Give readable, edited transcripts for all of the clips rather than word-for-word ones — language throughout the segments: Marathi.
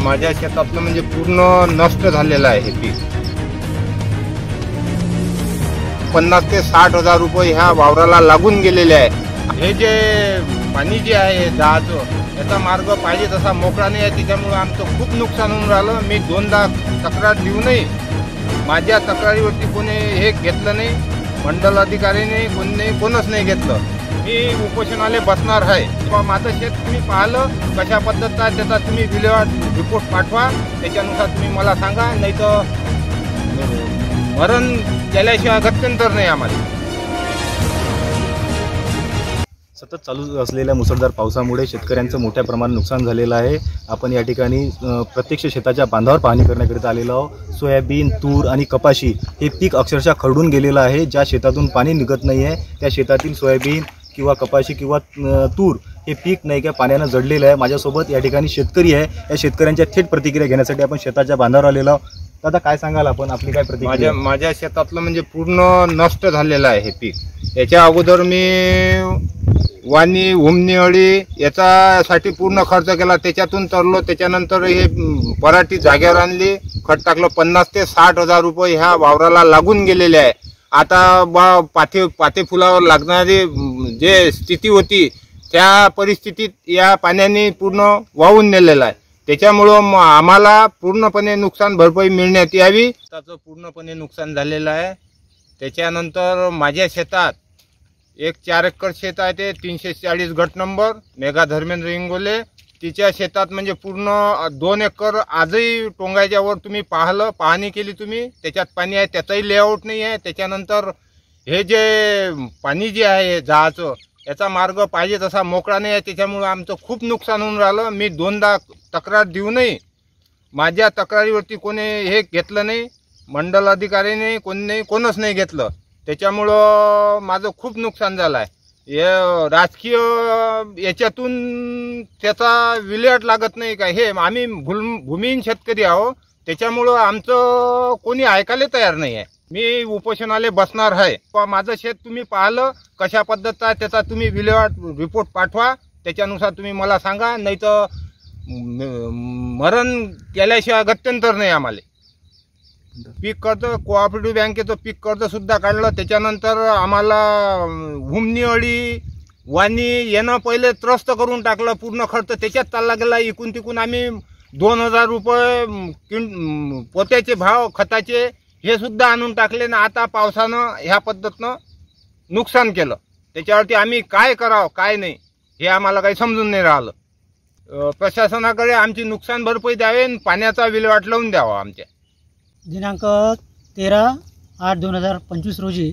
माझ्या शेतातलं म्हणजे पूर्ण नष्ट झालेलं आहे हे पीक. 50 ते 60 हजार रुपये ह्या वावराला लागून गेलेले आहे. हे जे पाणी जे आहे जहाचं याचा मार्ग पाहिजे तसा मोकळा नाही आहे, त्याच्यामुळे आमचं खूप नुकसान होऊन राहिलं. मी 2दा तक्रार देऊनही माझ्या तक्रारीवरती कोणी हे घेतलं नाही, मंडल अधिकारीने कोणच नाही घेतलं. मी उपोषणाला बसणार आहे. माझं शेत तुम्ही पाहिलं कशा पद्धतीचा त्याचा तुम्ही विल्हेवाट रिपोर्ट पाठवा, त्याच्यानुसार तुम्ही मला सांगा, नाही तर मरण केल्याशिवाय गत्यंतर नाही आम्हाला. सतत चालू असलेल्या मुसळधार पावसामुळे शेतकऱ्यांचं मोठ्या प्रमाणात नुकसान झालेलं आहे. आपण या ठिकाणी प्रत्यक्ष शेताच्या बांधावर पाहणी करण्याकरिता आलेलो आहोत. सोयाबीन, तूर आणि कपाशी हे पीक अक्षरशः खरडून गेलेलं आहे. ज्या शेतातून पाणी निघत नाही आहे त्या शेतातील सोयाबीन किंवा कपाशी किंवा तूर हे पीक नाही का पाण्यानं जडलेलं आहे. माझ्यासोबत या ठिकाणी शेतकरी आहे. या शेतकऱ्यांच्या थेट प्रतिक्रिया घेण्यासाठी आपण शेताच्या बांधावर आलेलो आहोत. दादा, काय सांगाल आपण, आपली काय प्रतिक्रिया? माझ्या शेतातलं म्हणजे पूर्ण नष्ट झालेलं आहे हे पीक. याच्या अगोदर मी वाणी, हुमणी, अळी याच्यासाठी पूर्ण खर्च केला, त्याच्यातून तरलो. त्याच्यानंतर हे पराठी जागेवर आणली, खत टाकलं. 50 ते 60 हजार रुपये ह्या वावराला लागून गेलेले आहे. आता पाते फुलावर लागणारी जे स्थिती होती त्या परिस्थितीत या पाण्याने पूर्ण वाहून नेलेलं आहे. त्याच्यामुळं आम्हाला पूर्णपणे नुकसान भरपाई मिळण्यात यावी. त्याचं पूर्णपणे नुकसान झालेलं आहे. त्याच्यानंतर माझ्या शेतात एक 4 एकर शेत आहे, ते 340 गट नंबर मेघा धर्मेंद्र इंगोले. तिच्या शेतात म्हणजे पूर्ण 2 एकर आजही टोंगायच्या वर तुम्ही पाहणी केली तुम्ही, त्याच्यात पाणी आहे, त्याचाही लेआउट नाही आहे. त्याच्यानंतर हे जे पाणी जे आहे जहाचं याचा मार्ग पाहिजे तसा मोकळा नाही आहे, त्याच्यामुळे आमचं खूप नुकसान होऊन राहिलं. मी 2दा तक्रार देऊनही माझ्या तक्रारीवरती कोणी हे घेतलं नाही, मंडल अधिकारीने कोणच नाही घेतलं. त्याच्यामुळं माझं खूप नुकसान झालं आहे. हे राजकीय याच्यातून त्याचा विल्हेवाट लागत नाही का? हे आम्ही भूमिहीन शेतकरी आहो, त्याच्यामुळं आमचं कोणी ऐकायला तयार नाही आहे. मी उपोषणाला बसणार आहे. माझं शेत तुम्ही पाहिलं कशा पद्धतीचा त्याचा तुम्ही विल्हेवाट रिपोर्ट पाठवा, त्याच्यानुसार तुम्ही मला सांगा, नाही तर मरण केल्याशिवाय गत्यंतर नाही आम्हाला. पीक कर्ज कोऑपरेटिव्ह बँकेचं पीक कर्ज सुद्धा काढलं. त्याच्यानंतर आम्हाला हुमणी, अळी, वाणी यानं पहिले त्रस्त करून टाकलं. पूर्ण खर्च त्याच्यात चालला गेला. इकून तिकून आम्ही 2000 रुपये पोत्याचे भाव खताचे हे सुद्धा आणून टाकले ना. आता पावसानं ह्या पद्धतीनं नुकसान केलं. त्याच्यावरती आम्ही काय करावं काय नाही हे आम्हाला काही समजून नाही राहिलं. प्रशासनाकडे आमची नुकसान भरपाई द्यावे आणि पाण्याचा विल्हेवाट लावून द्यावा. आमच्या दिनांक 13/8/2025 रोजी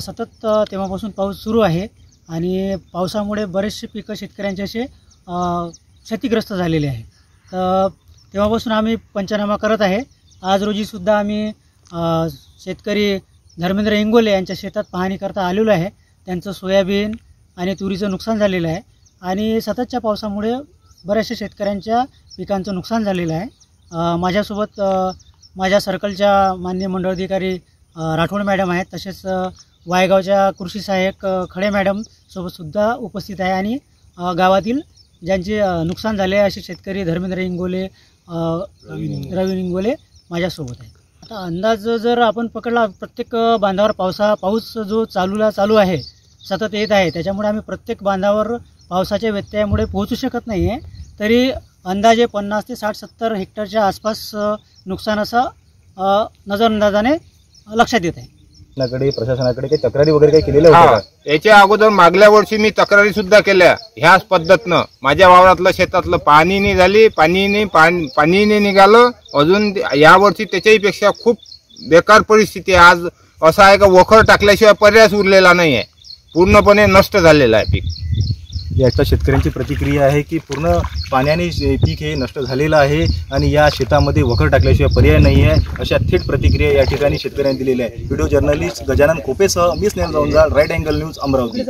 सतत तेव्हापासून पाऊस सुरू आहे आणि पावसामुळे बरेचसे पिकं शेतकऱ्यांचे असे क्षतिग्रस्त झालेले आहे. तर तेव्हापासून आम्ही पंचनामा करत आहे. आज रोजीसुद्धा आम्ही शेतकरी धर्मेंद्र इंगोले यांच्या शेतात पाहणी करता आलेलो आहे. त्यांचं सोयाबीन आणि तुरीचं नुकसान झालेलं आहे आणि सततच्या पावसामुळे बऱ्याचशा शेतकऱ्यांच्या पिकांचं नुकसान झालेलं आहे. माझ्यासोबत माझ्या सर्कलच्या माननीय मंडळ अधिकारी राठोड मॅडम आहेत, तसेच वायगावच्या कृषी सहाय्यक खडे मॅडम सोबतसुद्धा उपस्थित आहे आणि गावातील ज्यांचे नुकसान झाले असे शेतकरी धर्मेंद्र इंगोले, रवी इंगोले माझ्यासोबत आहे. आता अंदाज जर आपण पकडला, प्रत्येक बांधावर पाऊस जो चालू आहे, सतत येत आहे, त्याच्यामुळे आम्ही प्रत्येक बांधावर पावसाच्या व्यत्ययामुळे पोहोचू शकत नाही आहे. तरी अंदाजे 50 ते 60-70 हेक्टरच्या आसपास नुकसान असं नजरअंदाजाने लक्षात येत आहे. प्रशासनाकडे काही तक्रारी वगैरे काही केलेल्या होत्या? याच्या अगोदर मागल्या वर्षी मी तक्रारी सुद्धा केल्या ह्याच पद्धतीनं. माझ्या वावरातलं शेतातलं पाणी नाही झाली, पाणी नाही निघालं. अजून यावर्षी त्याच्याही पेक्षा खूप बेकार परिस्थिती आहे. आज असं आहे का वखर टाकल्याशिवाय पर्यायच उरलेला नाही आहे. पूर्णपणे नष्ट झालेलं आहे पीक. याच्या शेतकऱ्यांची प्रतिक्रिया आहे की पूर्ण पाण्याने पीक हे नष्ट झालेलं आहे आणि या शेतामध्ये वखर टाकल्याशिवाय पर्याय नाही आहे, अशा थेट प्रतिक्रिया या ठिकाणी शेतकऱ्यांनी दिलेल्या आहे. व्हिडिओ जर्नलिस्ट गजानन खोपेसह मी Snehal Jaunjal, right angle news, Amravati.